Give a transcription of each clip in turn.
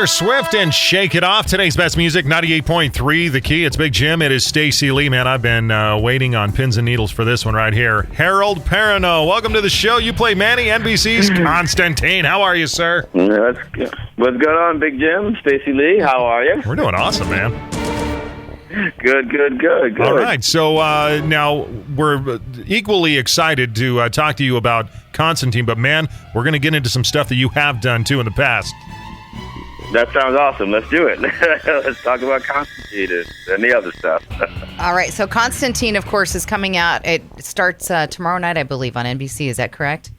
Taylor Swift and Shake It Off. Today's best music, 98.3 The Key. It's Big Jim. It is Stacey Lee. Man, I've been waiting on pins and needles for this one right here. Harold Perrineau, welcome to the show. You play Manny, NBC's Constantine. How are you, sir? What's going on, Big Jim? Stacey Lee, how are you? We're doing awesome, man. Good. All right, so now we're equally excited to talk to you about Constantine, but man, we're going to get into some stuff that you have done too in the past. That sounds awesome. Let's do it. Let's talk about Constantine and the other stuff. All right, so Constantine, of course, is coming out. It starts tomorrow night, I believe, on NBC. Is that correct?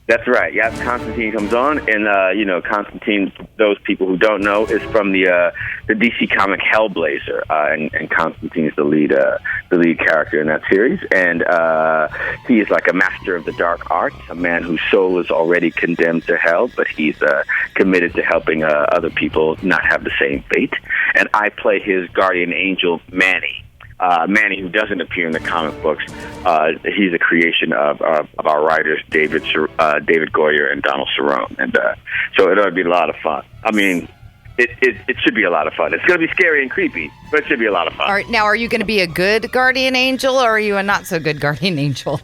That's right. Yeah, Constantine comes on, and Constantine, those people who don't know, is from the DC comic Hellblazer, and Constantine is the lead character in that series, and he is like a master of the dark arts, a man whose soul is already condemned to hell, but he's committed to helping other people not have the same fate. And I play his guardian angel, Manny. Manny, who doesn't appear in the comic books, he's a creation of our writers, David Goyer and Donald Cerrone, and so it ought to be a lot of fun. I mean, it should be a lot of fun. It's going to be scary and creepy, but it should be a lot of fun. All right, now, are you going to be a good guardian angel, or are you a not so good guardian angel?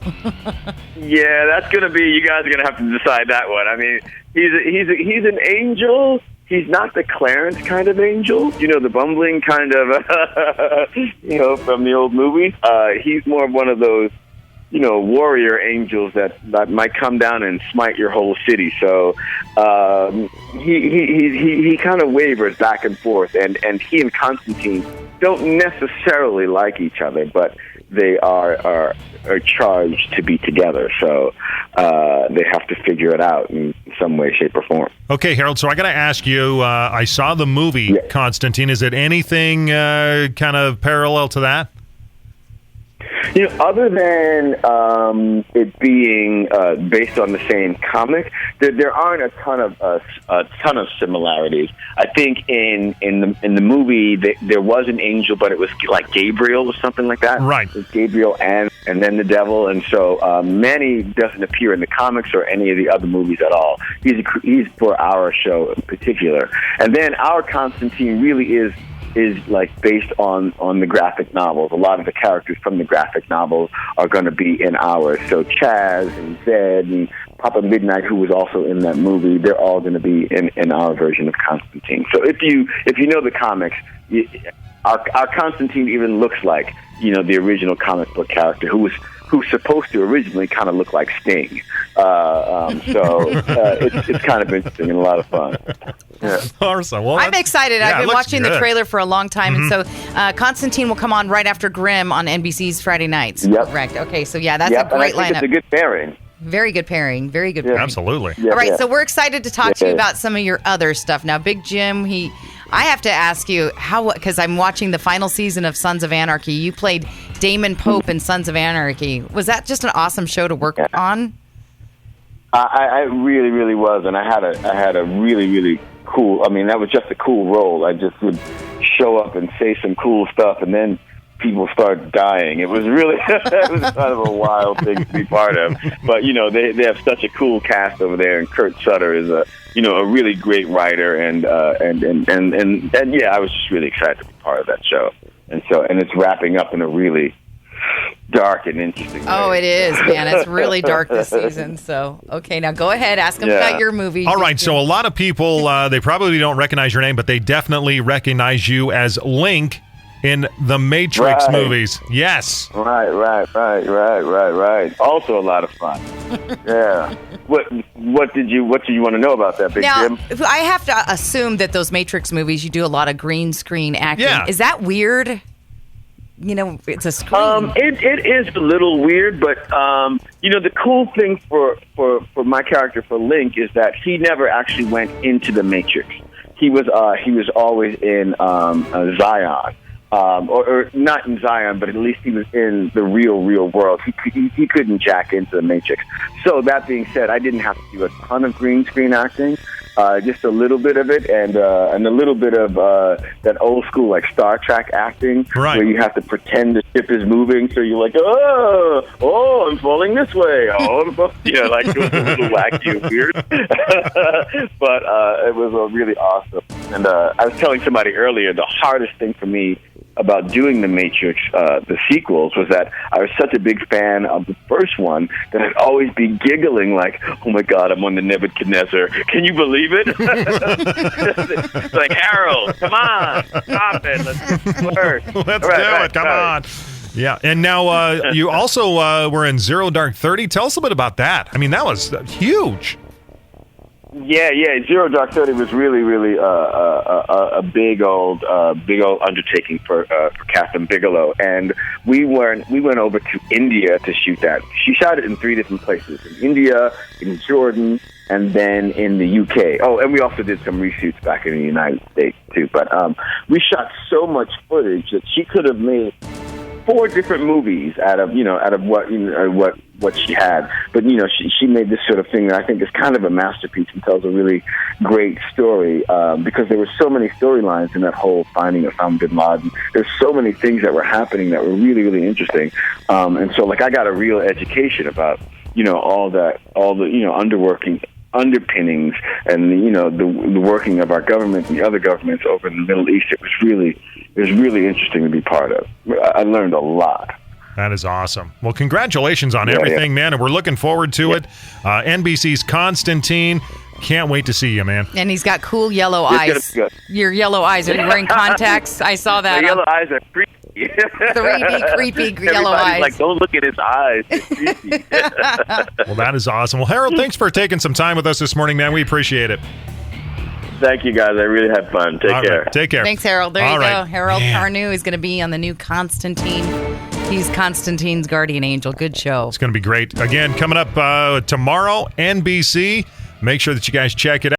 Yeah, that's going to be. You guys are going to have to decide that one. I mean, he's an angel. He's not the Clarence kind of angel, the bumbling kind of, from the old movies. He's more of one of those, warrior angels that might come down and smite your whole city. So he kind of wavers back and forth, and he and Constantine don't necessarily like each other, but they are charged to be together. So they have to figure it out in some way, shape, or form. Okay, Harold, so I got to ask you, I saw the movie Constantine. Is it anything kind of parallel to that? Other than it being based on the same comic, there aren't a ton of similarities. I think in the movie there was an angel, but it was like Gabriel or something like that. Right. It was Gabriel and then the devil, and so Manny doesn't appear in the comics or any of the other movies at all. He's for our show in particular, and then our Constantine really is like based on the graphic novels. A lot of the characters from the graphic novels are going to be in ours. So Chaz and Zed and Papa Midnight, who was also in that movie, they're all going to be in our version of Constantine. So if you know the comics, our Constantine even looks like the original comic book character who's supposed to originally kind of look like Sting. It's kind of interesting and a lot of fun. Yeah. Awesome. Well, I'm excited. Yeah, I've been watching the trailer for a long time, Mm-hmm. and so Constantine will come on right after Grimm on NBC's Friday nights. Yep. Correct. Okay, so yeah, that's a great and I think lineup. It's a good pairing. Very good pairing. Very good pairing. Absolutely. Yeah, All right, yeah. so we're excited to talk to you about some of your other stuff. Now, Big Jim, I have to ask you because I'm watching the final season of Sons of Anarchy. You played Damon Pope in Sons of Anarchy. Was that just an awesome show to work on? I really, really was, and I had a really, really cool. I mean, that was just a cool role. I just would show up and say some cool stuff, and then people start dying. It was really, it was kind of a wild thing to be part of. But they have such a cool cast over there, and Kurt Sutter is a really great writer, and yeah, I was just really excited to be part of that show. And it's wrapping up in a really dark and interesting way. Oh, it is, man. It's really dark this season. So, okay, now go ahead. Ask them about your movie. All right, so a lot of people, they probably don't recognize your name, but they definitely recognize you as Link in the Matrix movies. Yes. Right. Also a lot of fun. Yeah. What do you want to know about that, Big Jim? Now, I have to assume that those Matrix movies, you do a lot of green screen acting. Yeah. Is that weird? It's a screen. It is a little weird, but the cool thing for my character, for Link, is that he never actually went into the Matrix. He was always in Zion. Or not in Zion, but at least he was in the real world. He couldn't jack into the Matrix. So that being said, I didn't have to do a ton of green screen acting, just a little bit of it, and a little bit of that old school like Star Trek acting, right, where you have to pretend the ship is moving, so you're like, oh, I'm falling this way, like it was a little wacky and weird, but it was really awesome. And I was telling somebody earlier, the hardest thing for me about doing The Matrix, the sequels, was that I was such a big fan of the first one that I'd always be giggling like, oh my God, I'm on the Nebuchadnezzar. Can you believe it? It's like, Harold, come on, stop it. Let's work. Let's do it. Come on. Yeah, and now you also were in Zero Dark 30. Tell us a bit about that. I mean, that was huge. Yeah. Zero Dark 30 was really, really a big old undertaking for Catherine Bigelow, and we went over to India to shoot that. She shot it in 3 different places: in India, in Jordan, and then in the UK. Oh, and we also did some reshoots back in the United States too. But we shot so much footage that she could have made 4 different movies out of what she had. But she made this sort of thing that I think is kind of a masterpiece and tells a really great story, because there were so many storylines in that whole finding of Osama bin Laden. There's so many things that were happening that were really, really interesting. And so I got a real education about all the underpinnings and the working of our government and the other governments over in the Middle East. It was really interesting to be part of. I learned a lot. That is awesome. Well, congratulations on everything, man, and we're looking forward to it. NBC's Constantine. Can't wait to see you, man. And he's got cool yellow eyes. Your yellow eyes. Are you wearing contacts? I saw that. The yellow eyes are creepy. 3D creepy yellow eyes. Like, don't look at his eyes. It's creepy. Well, that is awesome. Well, Harold, thanks for taking some time with us this morning, man. We appreciate it. Thank you, guys. I really had fun. Take care. Right. Take care. Thanks, Harold. There you right. go. Harold Perrineau is going to be on the new Constantine. He's Constantine's guardian angel. Good show. It's going to be great. Again, coming up tomorrow, NBC. Make sure that you guys check it out.